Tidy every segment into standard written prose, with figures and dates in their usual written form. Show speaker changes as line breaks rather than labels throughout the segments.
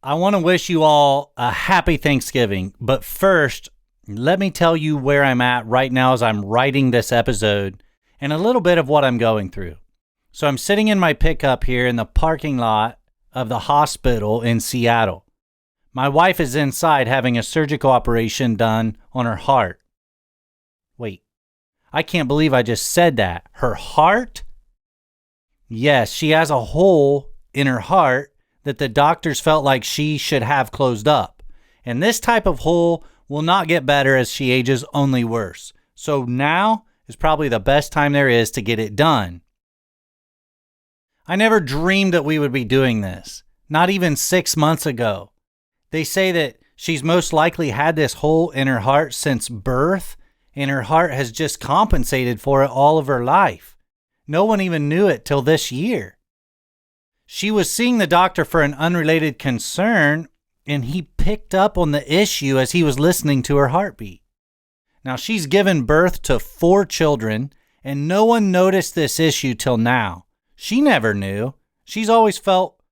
I want to wish you all a happy Thanksgiving. But first, let me tell you where I'm at right now as I'm writing this episode and a little bit of what I'm going through. So I'm sitting in my pickup here in the parking lot of the hospital in Seattle. My wife is inside having a surgical operation done on her heart. Wait, I can't believe I just said that. Her heart? Yes, she has a hole in her heart that the doctors felt like she should have closed up. And this type of hole will not get better as she ages, only worse. So now is probably the best time there is to get it done. I never dreamed that we would be doing this, not even 6 months ago. They say that she's most likely had this hole in her heart since birth, and her heart has just compensated for it all of her life. No one even knew it till this year. She was seeing the doctor for an unrelated concern, and he picked up on the issue as he was listening to her heartbeat. Now, she's given birth to 4 children, and no one noticed this issue till now. She never knew. She's always felt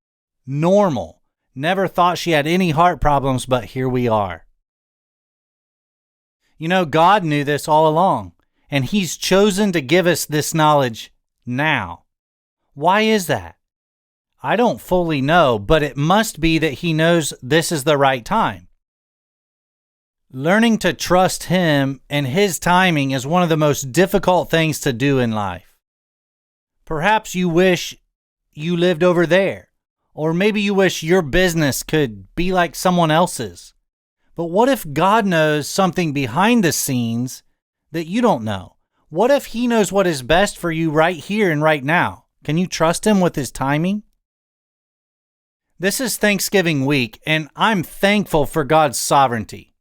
normal, never thought she had any heart problems, but here we are. You know, God knew this all along, and He's chosen to give us this knowledge now. Why is that? I don't fully know, but it must be that He knows this is the right time. Learning to trust Him and His timing is one of the most difficult things to do in life. Perhaps you wish you lived over there, or maybe you wish your business could be like someone else's. But what if God knows something behind the scenes that you don't know? What if He knows what is best for you right here and right now? Can you trust Him with His timing? This is Thanksgiving week, and I'm thankful for God's sovereignty.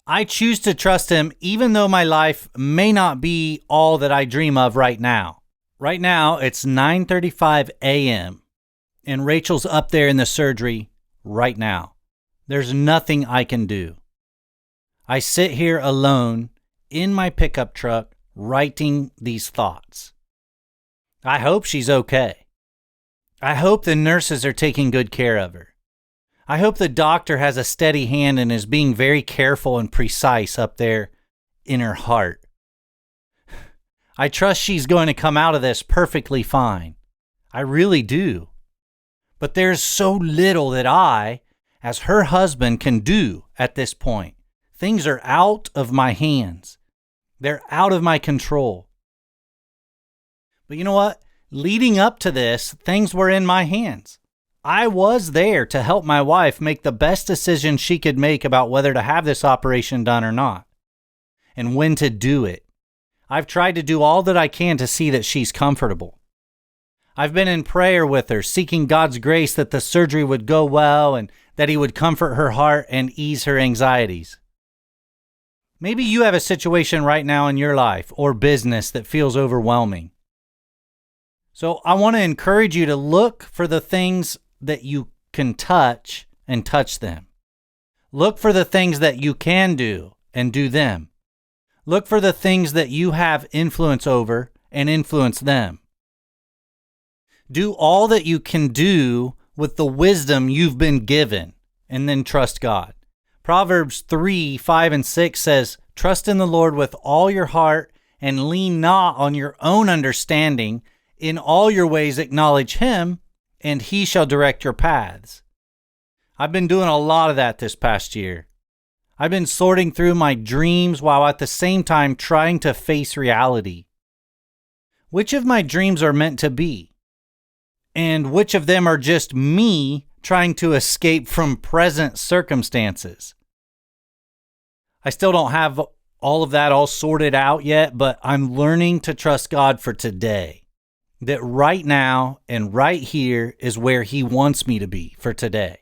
I choose to trust Him even though my life may not be all that I dream of right now. Right now, it's 9:35 a.m., and Rachel's up there in the surgery right now. There's nothing I can do. I sit here alone in my pickup truck writing these thoughts. I hope she's okay. I hope the nurses are taking good care of her. I hope the doctor has a steady hand and is being very careful and precise up there in her heart. I trust she's going to come out of this perfectly fine. I really do. But there's so little that I, as her husband, can do at this point. Things are out of my hands. They're out of my control. But you know what? Leading up to this, things were in my hands. I was there to help my wife make the best decision she could make about whether to have this operation done or not, and when to do it. I've tried to do all that I can to see that she's comfortable. I've been in prayer with her, seeking God's grace that the surgery would go well and that He would comfort her heart and ease her anxieties. Maybe you have a situation right now in your life or business that feels overwhelming. So I want to encourage you to look for the things that you can touch and touch them. Look for the things that you can do and do them. Look for the things that you have influence over and influence them. Do all that you can do with the wisdom you've been given, and then trust God. Proverbs 3:5-6 says, "Trust in the Lord with all your heart and lean not on your own understanding. In all your ways acknowledge Him, and He shall direct your paths." I've been doing a lot of that this past year. I've been sorting through my dreams while at the same time trying to face reality. Which of my dreams are meant to be? And which of them are just me trying to escape from present circumstances? I still don't have all of that all sorted out yet, but I'm learning to trust God for today. That right now and right here is where He wants me to be for today.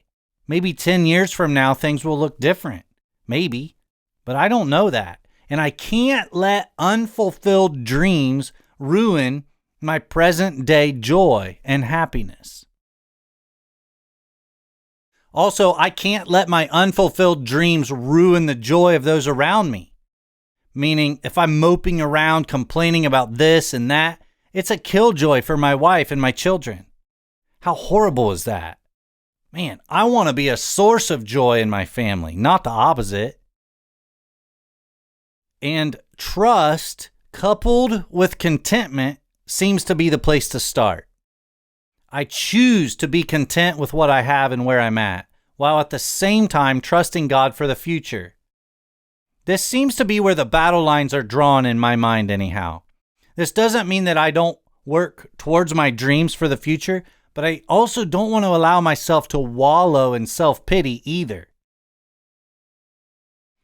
Maybe 10 years from now, things will look different. Maybe, but I don't know that. And I can't let unfulfilled dreams ruin my present day joy and happiness. Also, I can't let my unfulfilled dreams ruin the joy of those around me. Meaning, if I'm moping around complaining about this and that, it's a killjoy for my wife and my children. How horrible is that? Man, I want to be a source of joy in my family, not the opposite. And trust coupled with contentment seems to be the place to start. I choose to be content with what I have and where I'm at, while at the same time trusting God for the future. This seems to be where the battle lines are drawn in my mind anyhow. This doesn't mean that I don't work towards my dreams for the future, but I also don't want to allow myself to wallow in self-pity either.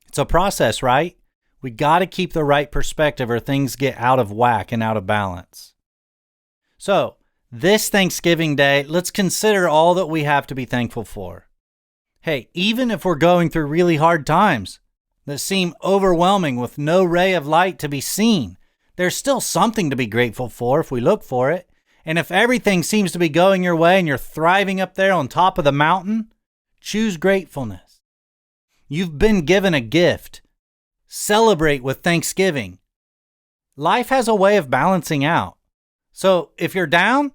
It's a process, right? We got to keep the right perspective or things get out of whack and out of balance. So, this Thanksgiving Day, let's consider all that we have to be thankful for. Hey, even if we're going through really hard times that seem overwhelming with no ray of light to be seen, there's still something to be grateful for if we look for it. And if everything seems to be going your way and you're thriving up there on top of the mountain, choose gratefulness. You've been given a gift. Celebrate with thanksgiving. Life has a way of balancing out. So if you're down,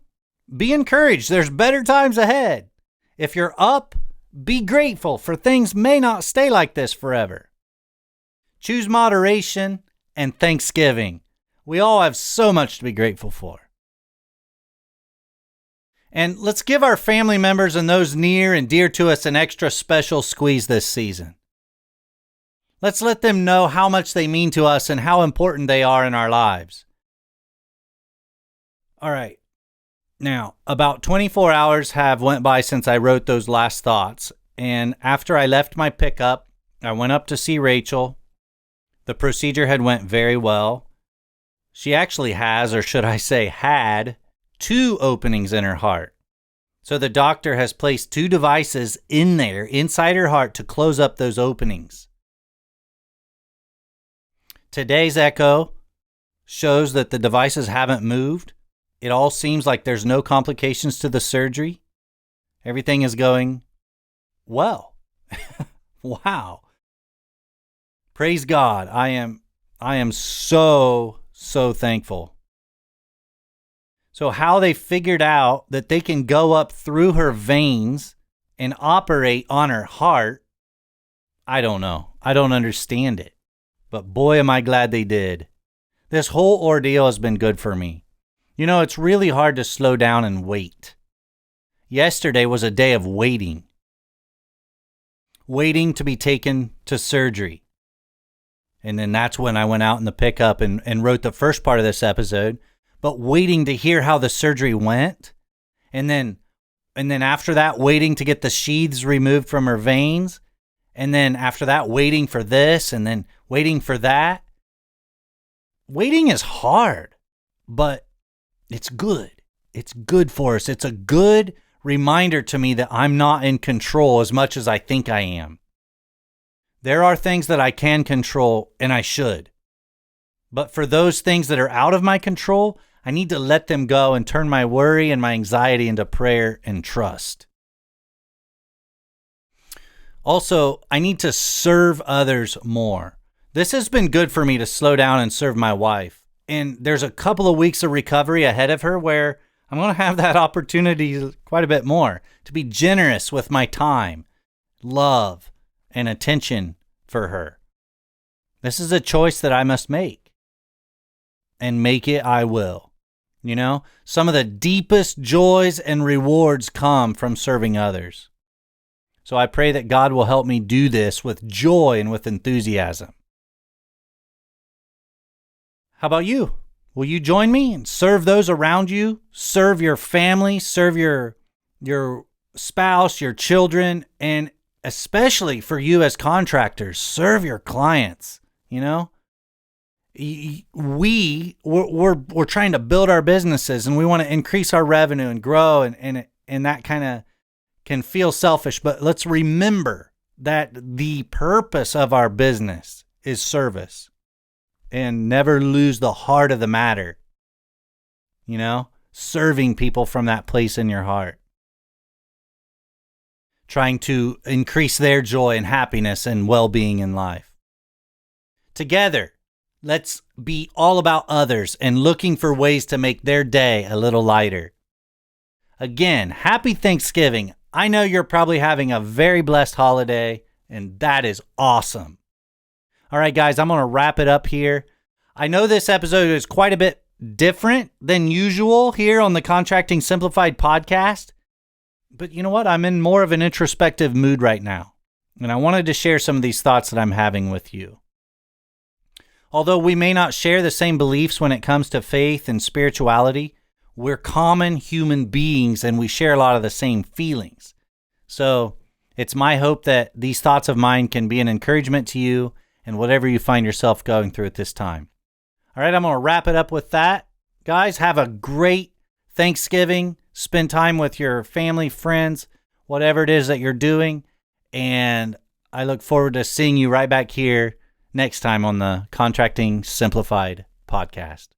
be encouraged. There's better times ahead. If you're up, be grateful, for things may not stay like this forever. Choose moderation and thanksgiving. We all have so much to be grateful for. And let's give our family members and those near and dear to us an extra special squeeze this season. Let's let them know how much they mean to us and how important they are in our lives. All right. Now, about 24 hours have went by since I wrote those last thoughts. And after I left my pickup, I went up to see Rachel. The procedure had went very well. She actually has, or should I say had, 2 openings in her heart. So the doctor has placed 2 devices in there, inside her heart, to close up those openings. Today's echo shows that the devices haven't moved. It all seems like there's no complications to the surgery. Everything is going well. Wow. Praise God. I am so thankful. So how they figured out that they can go up through her veins and operate on her heart, I don't know. I don't understand it. But boy, am I glad they did. This whole ordeal has been good for me. You know, it's really hard to slow down and wait. Yesterday was a day of waiting. Waiting to be taken to surgery. And then that's when I went out in the pickup and wrote the first part of this episode. But waiting to hear how the surgery went. And then after that, waiting to get the sheaths removed from her veins. And then after that, waiting for this, and then waiting for that. Waiting is hard, but it's good. It's good for us. It's a good reminder to me that I'm not in control as much as I think I am. There are things that I can control, and I should. But for those things that are out of my control, I need to let them go and turn my worry and my anxiety into prayer and trust. Also, I need to serve others more. This has been good for me to slow down and serve my wife. And there's a couple of weeks of recovery ahead of her where I'm going to have that opportunity quite a bit more to be generous with my time, love, and attention for her. This is a choice that I must make. And make it I will. You know, some of the deepest joys and rewards come from serving others. So I pray that God will help me do this with joy and with enthusiasm. How about you? Will you join me and serve those around you? Serve your family, serve your spouse, your children, and especially for you as contractors, serve your clients. You know, we're trying to build our businesses and we want to increase our revenue and grow, and that kind of can feel selfish, but let's remember that the purpose of our business is service, and never lose the heart of the matter. You know, serving people from that place in your heart. Trying to increase their joy and happiness and well-being in life. Together, let's be all about others and looking for ways to make their day a little lighter. Again, happy Thanksgiving. I know you're probably having a very blessed holiday, and that is awesome. All right, guys, I'm going to wrap it up here. I know this episode is quite a bit different than usual here on the Contracting Simplified podcast, but you know what? I'm in more of an introspective mood right now, and I wanted to share some of these thoughts that I'm having with you. Although we may not share the same beliefs when it comes to faith and spirituality, we're common human beings and we share a lot of the same feelings. So it's my hope that these thoughts of mine can be an encouragement to you and whatever you find yourself going through at this time. All right, I'm going to wrap it up with that. Guys, have a great Thanksgiving. Spend time with your family, friends, whatever it is that you're doing. And I look forward to seeing you right back here next time on the Contracting Simplified podcast.